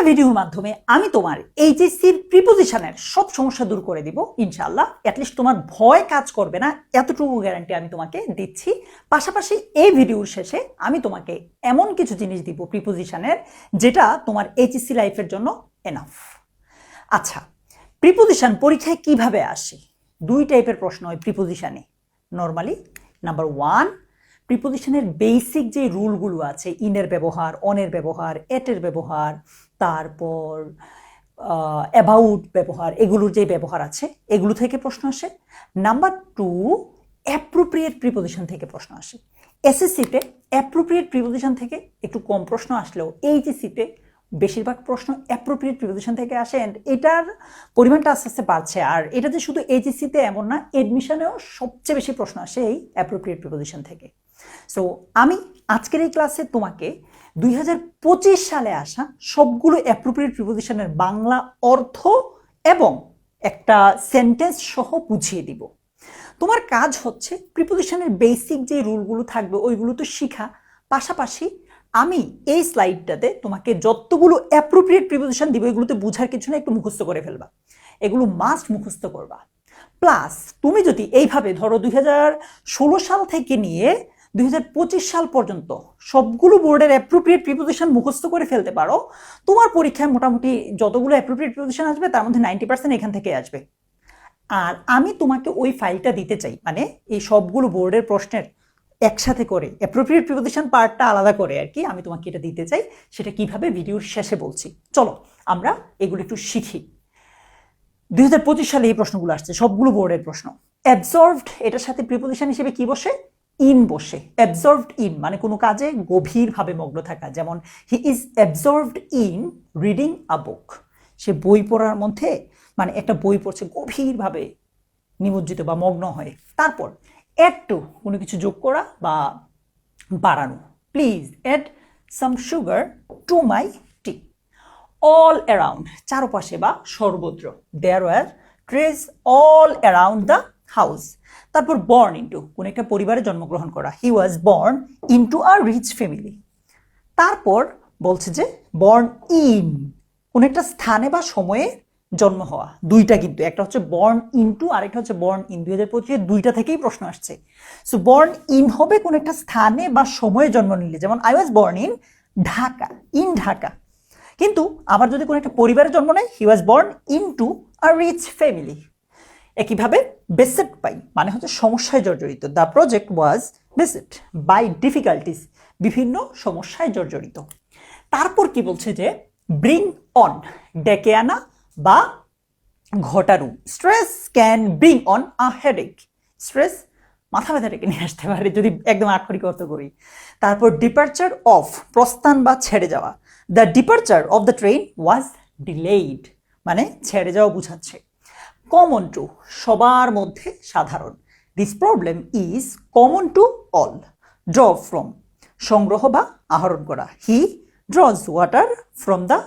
ভিডিওর মাধ্যমে আমি তোমার এইচএসসির প্রিপোজিশনের সব সমস্যা দূর করে দিব ইনশাআল্লাহ। অ্যাটলিস্ট তোমার ভয় কাজ করবে না, এতটুকু গ্যারান্টি আমি তোমাকে দিচ্ছি। পাশাপাশি এই ভিডিওর শেষে আমি তোমাকে এমন কিছু জিনিস দিব প্রিপোজিশনের, যেটা তোমার এইচএসসি লাইফের জন্য এনাফ। আচ্ছা, প্রিপোজিশন পরীক্ষায় কিভাবে আসে? দুই টাইপের প্রশ্ন হয় প্রিপোজিশনে নর্মালি। নাম্বার ওয়ান, প্রিপোজিশনের বেসিক যে রুলগুলো আছে, ইনের ব্যবহার, অনের ব্যবহার, এটের ব্যবহার, তারপর অ্যাবাউট ব্যবহার, এগুলোর যে ব্যবহার আছে এগুলো থেকে প্রশ্ন আসে। নাম্বার টু, অ্যাপ্রোপ্রিয়েট প্রিপোজিশন থেকে প্রশ্ন আসে। এসএসসিতে অ্যাপ্রোপ্রিয়েট প্রিপোজিশন থেকে একটু কম প্রশ্ন আসলেও এইচএসসিতে বেশিরভাগ প্রশ্ন অ্যাপ্রোপ্রিয়েট প্রিপোজিশন থেকে আসে। অ্যান্ড এটার পরিমাণটা আস্তে আস্তে বাড়ছে। আর এটা যে শুধু এইচএসসিতে এমন না, এডমিশনেও সবচেয়ে বেশি প্রশ্ন আসে এই অ্যাপ্রোপ্রিয়েট প্রিপোজিশন থেকে। সো আমি আজকের এই ক্লাসে তোমাকে 2025 সালে আসা সবগুলো অ্যাপ্রোপ্রিয়েট প্রিপোজিশনের বাংলা অর্থ এবং একটা সেন্টেন্স সহ বুঝিয়ে দিব। তোমার কাজ হচ্ছে প্রিপোজিশনের বেসিক যে রুলগুলো থাকবে ওইগুলো তো শিখা, পাশাপাশি আমি এই স্লাইডটাতে তোমাকে যতগুলো অ্যাপ্রোপ্রিয়েট প্রিপোজিশন দিব এগুলোতে বোঝার কিছু না, একটু মুখস্থ করে ফেলবা। এগুলো মাস্ট মুখস্থ করবা। প্লাস তুমি যদি এইভাবে ধরো 2016 সাল থেকে নিয়ে 2025 সাল পর্যন্ত সবগুলো বোর্ডের অ্যাপ্রোপ্রিয়েট প্রিপোজিশন মুখস্থ করে ফেলতে পারো, তোমার পরীক্ষায় মোটামুটি যতগুলো অ্যাপ্রোপ্রিয়েট প্রিপোজিশন আসবে তার মধ্যে 90% এখান থেকে আসবে। আর আমি তোমাকে ওই ফাইলটা দিতে চাই, মানে এই সবগুলো বোর্ডের প্রশ্নের একসাথে করে অ্যাপ্রোপ্রিয়েট প্রিপোজিশন পার্টটা আলাদা করে আর কি আমি তোমাকে এটা দিতে চাই। সেটা কিভাবে ভিডিওর শেষে বলছি। চলো আমরা এগুলো একটু শিখি। 2025 সালে এই প্রশ্নগুলো আসছে, সবগুলো বোর্ডের প্রশ্ন। অ্যাবজর্ভড এটার সাথে প্রিপোজিশন হিসেবে কি বসে? ইন বসে। অ্যাবজর্ভড ইন মানে কোনো কাজে গভীরভাবে মগ্ন থাকা। যেমন he is absorbed in reading a book. সে বই পড়ার মধ্যে, মানে একটা বই পড়ছে, গভীরভাবে নিমজ্জিত বা মগ্ন হয়ে। তারপর অ্যাড টু, কোনো কিছু যোগ করা বা বাড়ানো। Please add some sugar to my tea. All around চারপাশে বা সর্বত্র। There were trace all around the house. তারপর বর্ন ইন্টু, কোন একটা পরিবারে জন্মগ্রহণ করা। He was born into a rich family. তারপর বলছে যে বর্ন ইন, কোন একটা স্থানে বা সময়ে জন্ম হওয়া। দুইটা কিন্তু, একটা হচ্ছে বর্ন ইনটু আর একটা হচ্ছে বর্ন ইন। 2025 দুইটা থেকেই প্রশ্ন আসছে। সো বর্ন ইন হবে কোন একটা স্থানে বা সময়ে জন্ম নিলে, যেমন I was born in Dhaka, in Dhaka. কিন্তু আবার যদি কোনো একটা পরিবারে জন্ম নেয়, he was born into a rich family. একইভাবে বেসেট বাই মানে হচ্ছে সমস্যায় জর্জরিত। The project was beset by difficulties, বিভিন্ন সমস্যায় জর্জরিত। তারপর কি বলছে যে ব্রিং অন, ডেকে আনা বা ঘটানো। Stress can bring on a headache. Stress মাথা ব্যথা ডেকে নিয়ে আসতে পারে যদি একদম আক্ষরিক অর্থ করি। তারপর ডিপার্চার অফ, প্রস্থান বা ছেড়ে যাওয়া। The departure of the train was delayed, মানে ছেড়ে যাওয়া বুঝাচ্ছে। কমন টু, সবার মধ্যে সাধারণ। This problem is common to all. Draw from, সংগ্রহ বা আহরণ করা। He draws water from the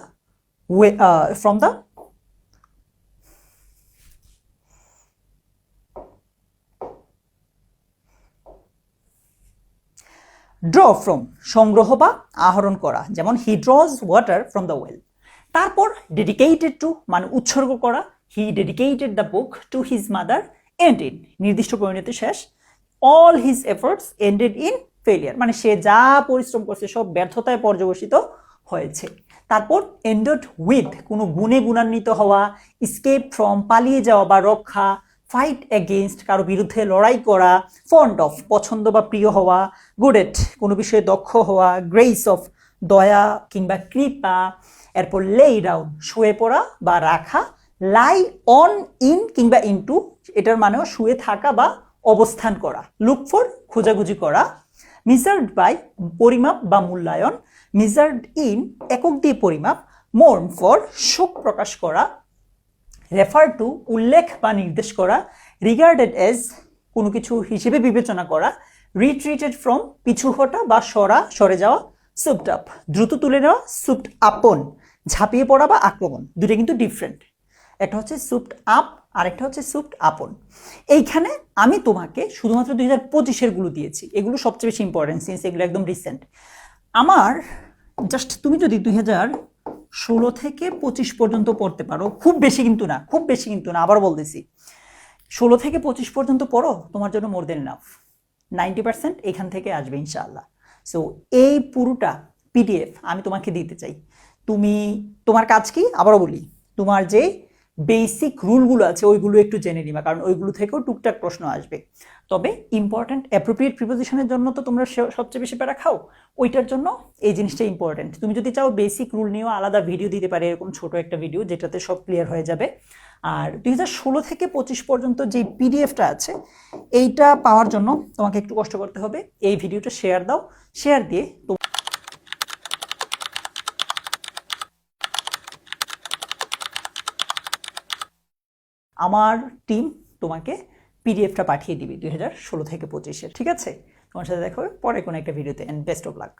draw from, সংগ্রহ বা আহরণ করা, যেমন he draws water from the well. তারপর ডেডিকেটেড টু মানে উৎসর্গ করা। He dedicated the book to his mother ended, নির্দিষ্ট পরিণতি শেষ। All his efforts ended in failure, মানে সে যা পরিশ্রম করছে সব ব্যর্থতায় পর্যবসিত হয়েছে। তারপর এন্ডেড উইথ, কোনো গুণে গুণান্বিত হওয়া। স্কেপ ফ্রম, পালিয়ে যাওয়া বা রক্ষা। ফাইট এগেইনস্ট, কারো বিরুদ্ধে লড়াই করা। ফন্ড অফ, পছন্দ বা প্রিয় হওয়া। গুড এট, কোনো বিষয়ে দক্ষ হওয়া। গ্রেস অফ, দয়া কিংবা কৃপা। এরপর লে ডাউন, শুয়ে পড়া বা রাখা। লাই অন ইন কিংবা ইনটু, এটার মানেও শুয়ে থাকা বা অবস্থান করা। লুক ফর, খোঁজাখুঁজি করা। মেজার্ড বাই, পরিমাপ বা মূল্যায়ন। মেজার্ড ইন, একক দিয়ে পরিমাপ। মোর্ন ফর, শোক প্রকাশ করা। রেফার টু, উল্লেখ বা নির্দেশ করা। রিগার্ডেড এজ, কোনো কিছু হিসেবে বিবেচনা করা। রিট্রিটেড ফ্রম, পিছু হটা বা সরে যাওয়া। সুপড আপ, দ্রুত তুলে নেওয়া। সুপড আপন, ঝাঁপিয়ে পড়া বা আক্রমণ। দুটো কিন্তু ডিফারেন্ট, একটা হচ্ছে সুপড আপ আর একটা হচ্ছে সুপড আপন। এইখানে আমি তোমাকে শুধুমাত্র 2025 গুলো দিয়েছি, এগুলো সবচেয়ে বেশি ইম্পর্টেন্ট সিন্স এগুলো একদম রিসেন্ট। আমার জাস্ট তুমি যদি 16 থেকে 25 পর্যন্ত পড়তে পারো, খুব বেশি কিন্তু না, খুব বেশি কিন্তু না, আবার বলতেছি 16 থেকে 25 পর্যন্ত পড়ো, তোমার জন্য মোর দেন এনাফ। 90% এখান থেকে আসবে ইনশাআল্লাহ। সো এই পুরোটা পিডিএফ আমি তোমাকে দিতে চাই। তুমি তোমার কাজ কি আবারও বলি, তোমার যে বেসিক রুলগুলো আছে ওইগুলো একটু জেনে নিবা, কারণ ওইগুলো থেকেও টুকটাক প্রশ্ন আসবে। তবে ইম্পর্ট্যান্ট অ্যাপ্রোপ্রিয়েট প্রিপোজিশনের জন্য তো তোমরা সবচেয়ে বেশি প্যারা খাও, ওইটার জন্য এই জিনিসটা ইম্পর্ট্যান্ট। তুমি যদি চাও বেসিক রুল নিয়েও আলাদা ভিডিও দিতে পারে, এরকম ছোট একটা ভিডিও যেটাতে সব ক্লিয়ার হয়ে যাবে। আর 2016 থেকে 25 পর্যন্ত যে পিডিএফটা আছে এইটা পাওয়ার জন্য তোমাকে একটু কষ্ট করতে হবে। এই ভিডিওটা শেয়ার দাও, শেয়ার দিয়ে আমার টিম তোমাকে পিডিএফটা পাঠিয়ে দিবি 2016 থেকে 25-এর। ঠিক আছে, তোমার সাথে দেখা হবে পরে কোনো একটা ভিডিওতে, এন্ড বেস্ট অফ লাক।